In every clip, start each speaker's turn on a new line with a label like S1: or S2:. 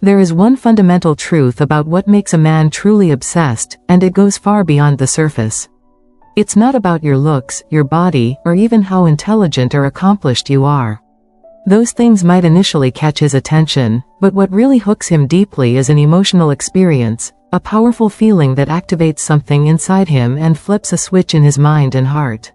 S1: There is one fundamental truth about what makes a man truly obsessed, and it goes far beyond the surface. It's not about your looks, your body, or even how intelligent or accomplished you are. Those things might initially catch his attention, but what really hooks him deeply is an emotional experience, a powerful feeling that activates something inside him and flips a switch in his mind and heart.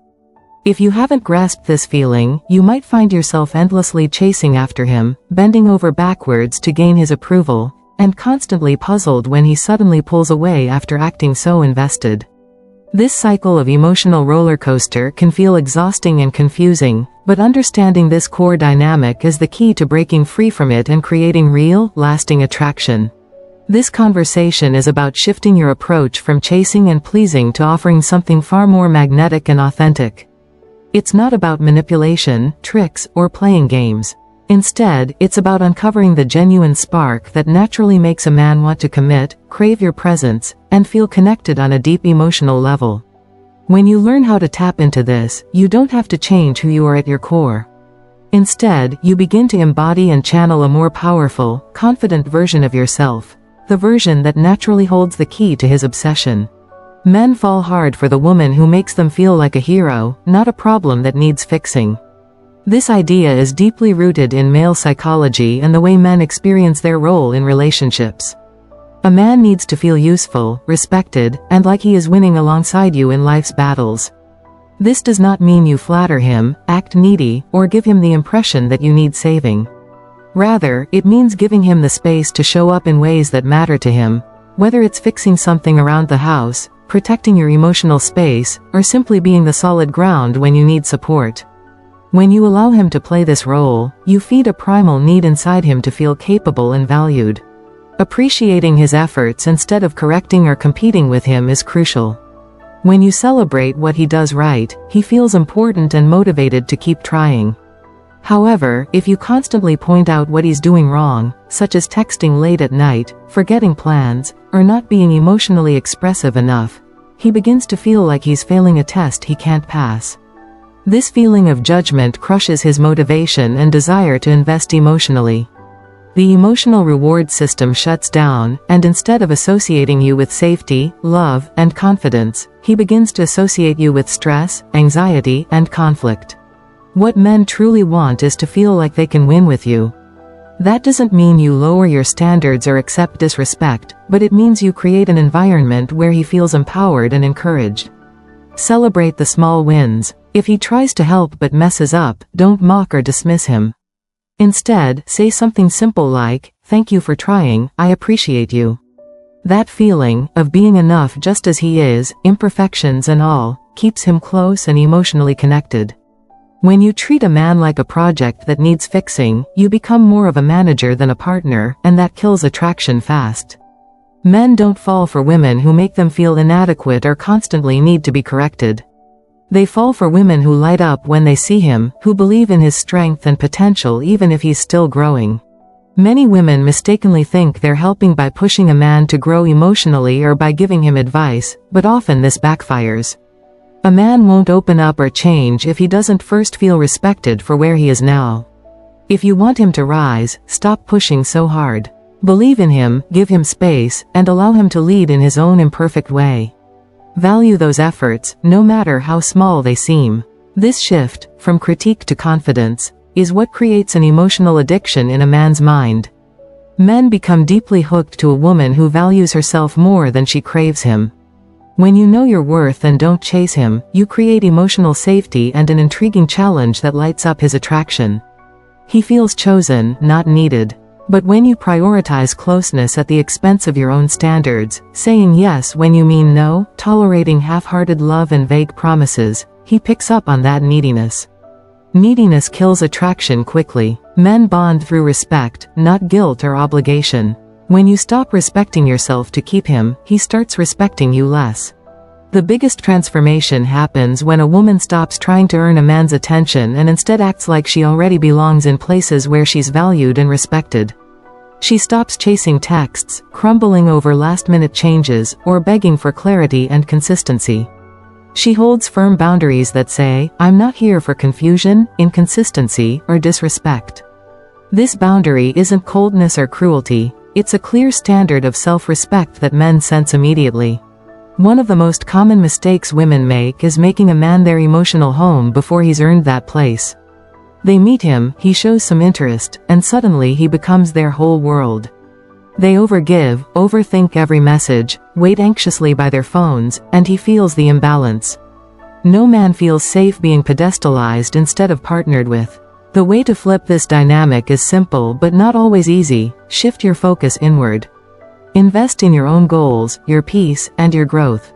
S1: If you haven't grasped this feeling, you might find yourself endlessly chasing after him, bending over backwards to gain his approval, and constantly puzzled when he suddenly pulls away after acting so invested. This cycle of emotional roller coaster can feel exhausting and confusing, but understanding this core dynamic is the key to breaking free from it and creating real, lasting attraction. This conversation is about shifting your approach from chasing and pleasing to offering something far more magnetic and authentic. It's not about manipulation, tricks, or playing games. Instead, it's about uncovering the genuine spark that naturally makes a man want to commit, crave your presence, and feel connected on a deep emotional level. When you learn how to tap into this, you don't have to change who you are at your core. Instead, you begin to embody and channel a more powerful, confident version of yourself, the version that naturally holds the key to his obsession. Men fall hard for the woman who makes them feel like a hero, not a problem that needs fixing. This idea is deeply rooted in male psychology and the way men experience their role in relationships. A man needs to feel useful, respected, and like he is winning alongside you in life's battles. This does not mean you flatter him, act needy, or give him the impression that you need saving. Rather, it means giving him the space to show up in ways that matter to him, whether it's fixing something around the house, protecting your emotional space, or simply being the solid ground when you need support. When you allow him to play this role, you feed a primal need inside him to feel capable and valued. Appreciating his efforts instead of correcting or competing with him is crucial. When you celebrate what he does right, he feels important and motivated to keep trying. However, if you constantly point out what he's doing wrong, such as texting late at night, forgetting plans, or not being emotionally expressive enough, he begins to feel like he's failing a test he can't pass. This feeling of judgment crushes his motivation and desire to invest emotionally. The emotional reward system shuts down, and instead of associating you with safety, love, and confidence, he begins to associate you with stress, anxiety, and conflict. What men truly want is to feel like they can win with you. That doesn't mean you lower your standards or accept disrespect, but it means you create an environment where he feels empowered and encouraged. Celebrate the small wins. If he tries to help but messes up, don't mock or dismiss him. Instead, say something simple like, "Thank you for trying, I appreciate you." That feeling, of being enough just as he is, imperfections and all, keeps him close and emotionally connected. When you treat a man like a project that needs fixing, you become more of a manager than a partner, and that kills attraction fast. Men don't fall for women who make them feel inadequate or constantly need to be corrected. They fall for women who light up when they see him, who believe in his strength and potential even if he's still growing. Many women mistakenly think they're helping by pushing a man to grow emotionally or by giving him advice, but often this backfires. A man won't open up or change if he doesn't first feel respected for where he is now. If you want him to rise, stop pushing so hard. Believe in him, give him space, and allow him to lead in his own imperfect way. Value those efforts, no matter how small they seem. This shift, from critique to confidence, is what creates an emotional addiction in a man's mind. Men become deeply hooked to a woman who values herself more than she craves him. When you know your worth and don't chase him, you create emotional safety and an intriguing challenge that lights up his attraction. He feels chosen, not needed. But when you prioritize closeness at the expense of your own standards, saying yes when you mean no, tolerating half-hearted love and vague promises, he picks up on that neediness. Neediness kills attraction quickly. Men bond through respect, not guilt or obligation. When you stop respecting yourself to keep him, he starts respecting you less. The biggest transformation happens when a woman stops trying to earn a man's attention and instead acts like she already belongs in places where she's valued and respected. She stops chasing texts, crumbling over last-minute changes, or begging for clarity and consistency. She holds firm boundaries that say, "I'm not here for confusion, inconsistency, or disrespect." This boundary isn't coldness or cruelty. It's a clear standard of self-respect that men sense immediately. One of the most common mistakes women make is making a man their emotional home before he's earned that place. They meet him, he shows some interest, and suddenly he becomes their whole world. They overgive, overthink every message, wait anxiously by their phones, and he feels the imbalance. No man feels safe being pedestalized instead of partnered with. The way to flip this dynamic is simple but not always easy. Shift your focus inward. Invest in your own goals, your peace, and your growth.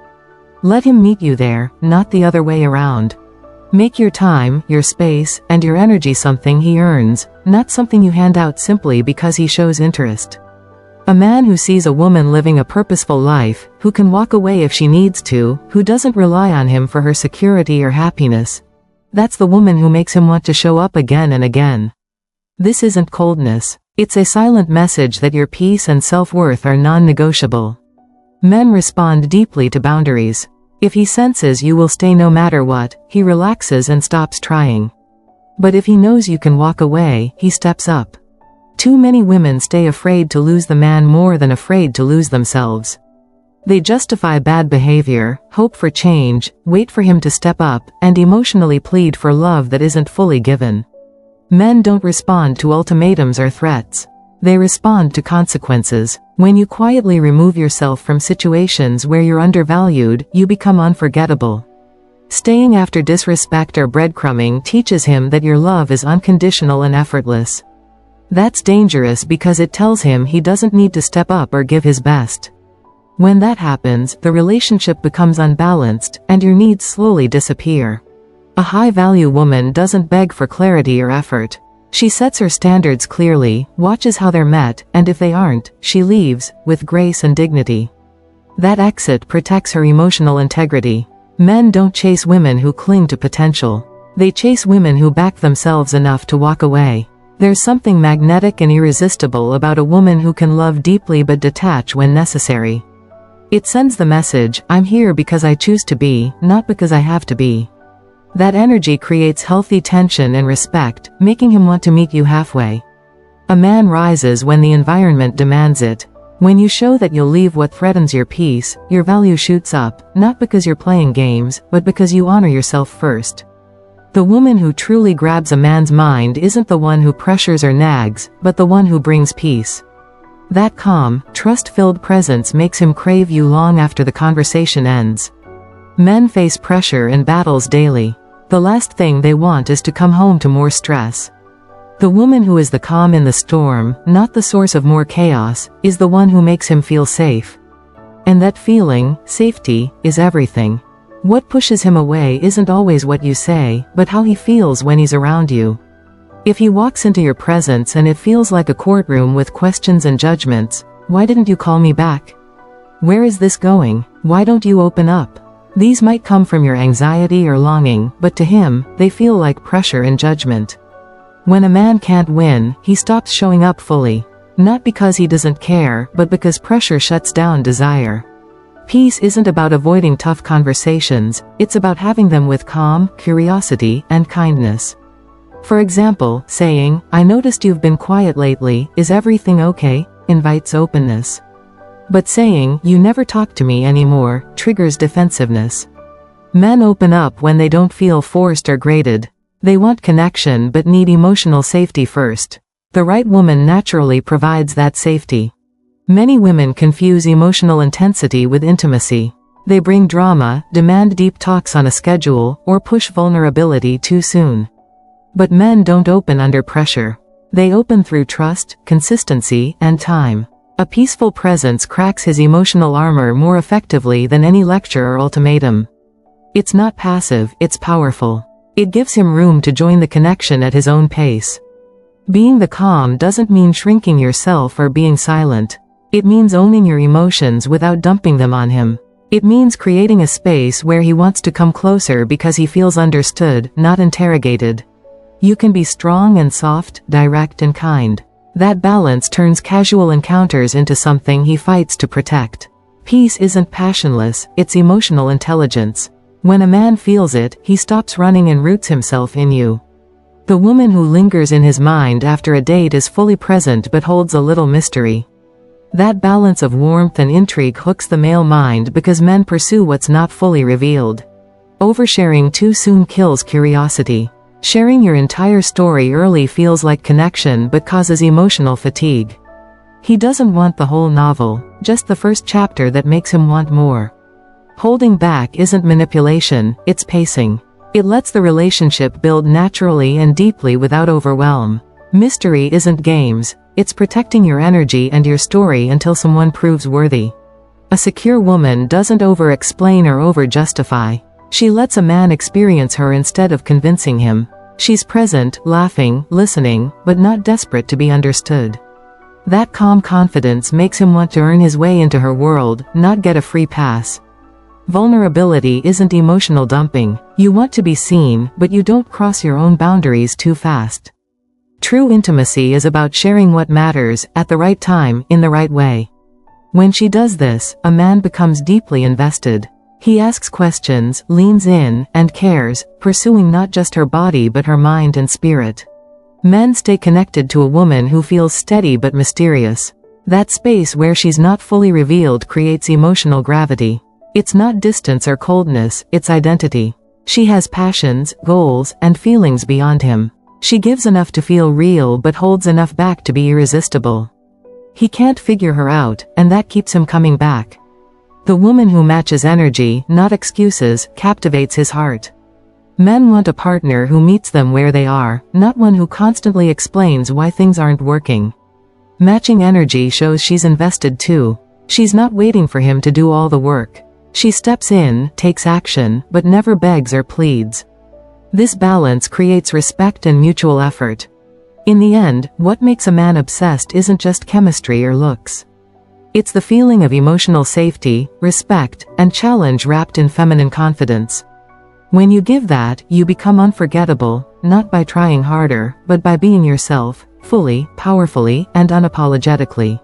S1: Let him meet you there, not the other way around. Make your time, your space, and your energy something he earns, not something you hand out simply because he shows interest. A man who sees a woman living a purposeful life, who can walk away if she needs to, who doesn't rely on him for her security or happiness, that's the woman who makes him want to show up again and again. This isn't coldness. It's a silent message that your peace and self-worth are non-negotiable. Men respond deeply to boundaries. If he senses you will stay no matter what, he relaxes and stops trying. But if he knows you can walk away, he steps up. Too many women stay afraid to lose the man more than afraid to lose themselves. They justify bad behavior, hope for change, wait for him to step up, and emotionally plead for love that isn't fully given. Men don't respond to ultimatums or threats. They respond to consequences. When you quietly remove yourself from situations where you're undervalued, you become unforgettable. Staying after disrespect or breadcrumbing teaches him that your love is unconditional and effortless. That's dangerous because it tells him he doesn't need to step up or give his best. When that happens, the relationship becomes unbalanced, and your needs slowly disappear. A high-value woman doesn't beg for clarity or effort. She sets her standards clearly, watches how they're met, and if they aren't, she leaves, with grace and dignity. That exit protects her emotional integrity. Men don't chase women who cling to potential. They chase women who back themselves enough to walk away. There's something magnetic and irresistible about a woman who can love deeply but detach when necessary. It sends the message, I'm here because I choose to be, not because I have to be. That energy creates healthy tension and respect, making him want to meet you halfway. A man rises when the environment demands it. When you show that you'll leave what threatens your peace, your value shoots up, not because you're playing games, but because you honor yourself first. The woman who truly grabs a man's mind isn't the one who pressures or nags, but the one who brings peace. That calm, trust-filled presence makes him crave you long after the conversation ends. Men face pressure and battles daily. The last thing they want is to come home to more stress. The woman who is the calm in the storm, not the source of more chaos, is the one who makes him feel safe. And that feeling, safety, is everything. What pushes him away isn't always what you say, but how he feels when he's around you. If he walks into your presence and it feels like a courtroom with questions and judgments, why didn't you call me back? Where is this going? Why don't you open up? These might come from your anxiety or longing, but to him, they feel like pressure and judgment. When a man can't win, he stops showing up fully. Not because he doesn't care, but because pressure shuts down desire. Peace isn't about avoiding tough conversations, it's about having them with calm, curiosity, and kindness. For example, saying, I noticed you've been quiet lately, is everything okay? Invites openness. But saying, you never talk to me anymore, triggers defensiveness. Men open up when they don't feel forced or graded. They want connection but need emotional safety first. The right woman naturally provides that safety. Many women confuse emotional intensity with intimacy. They bring drama, demand deep talks on a schedule, or push vulnerability too soon. But men don't open under pressure. They open through trust, consistency, and time. A peaceful presence cracks his emotional armor more effectively than any lecture or ultimatum. It's not passive, it's powerful. It gives him room to join the connection at his own pace. Being the calm doesn't mean shrinking yourself or being silent. It means owning your emotions without dumping them on him. It means creating a space where he wants to come closer because he feels understood, not interrogated. You can be strong and soft, direct and kind. That balance turns casual encounters into something he fights to protect. Peace isn't passionless, it's emotional intelligence. When a man feels it, he stops running and roots himself in you. The woman who lingers in his mind after a date is fully present but holds a little mystery. That balance of warmth and intrigue hooks the male mind because men pursue what's not fully revealed. Oversharing too soon kills curiosity. Sharing your entire story early feels like connection but causes emotional fatigue. He doesn't want the whole novel, just the first chapter that makes him want more. Holding back isn't manipulation, it's pacing. It lets the relationship build naturally and deeply without overwhelm. Mystery isn't games, it's protecting your energy and your story until someone proves worthy. A secure woman doesn't over-explain or over-justify. She lets a man experience her instead of convincing him. She's present, laughing, listening, but not desperate to be understood. That calm confidence makes him want to earn his way into her world, not get a free pass. Vulnerability isn't emotional dumping. You want to be seen, but you don't cross your own boundaries too fast. True intimacy is about sharing what matters, at the right time, in the right way. When she does this, a man becomes deeply invested. He asks questions, leans in, and cares, pursuing not just her body but her mind and spirit. Men stay connected to a woman who feels steady but mysterious. That space where she's not fully revealed creates emotional gravity. It's not distance or coldness, it's identity. She has passions, goals, and feelings beyond him. She gives enough to feel real but holds enough back to be irresistible. He can't figure her out, and that keeps him coming back. The woman who matches energy, not excuses, captivates his heart. Men want a partner who meets them where they are, not one who constantly explains why things aren't working. Matching energy shows she's invested too. She's not waiting for him to do all the work. She steps in, takes action, but never begs or pleads. This balance creates respect and mutual effort. In the end, what makes a man obsessed isn't just chemistry or looks. It's the feeling of emotional safety, respect, and challenge wrapped in feminine confidence. When you give that, you become unforgettable, not by trying harder, but by being yourself, fully, powerfully, and unapologetically.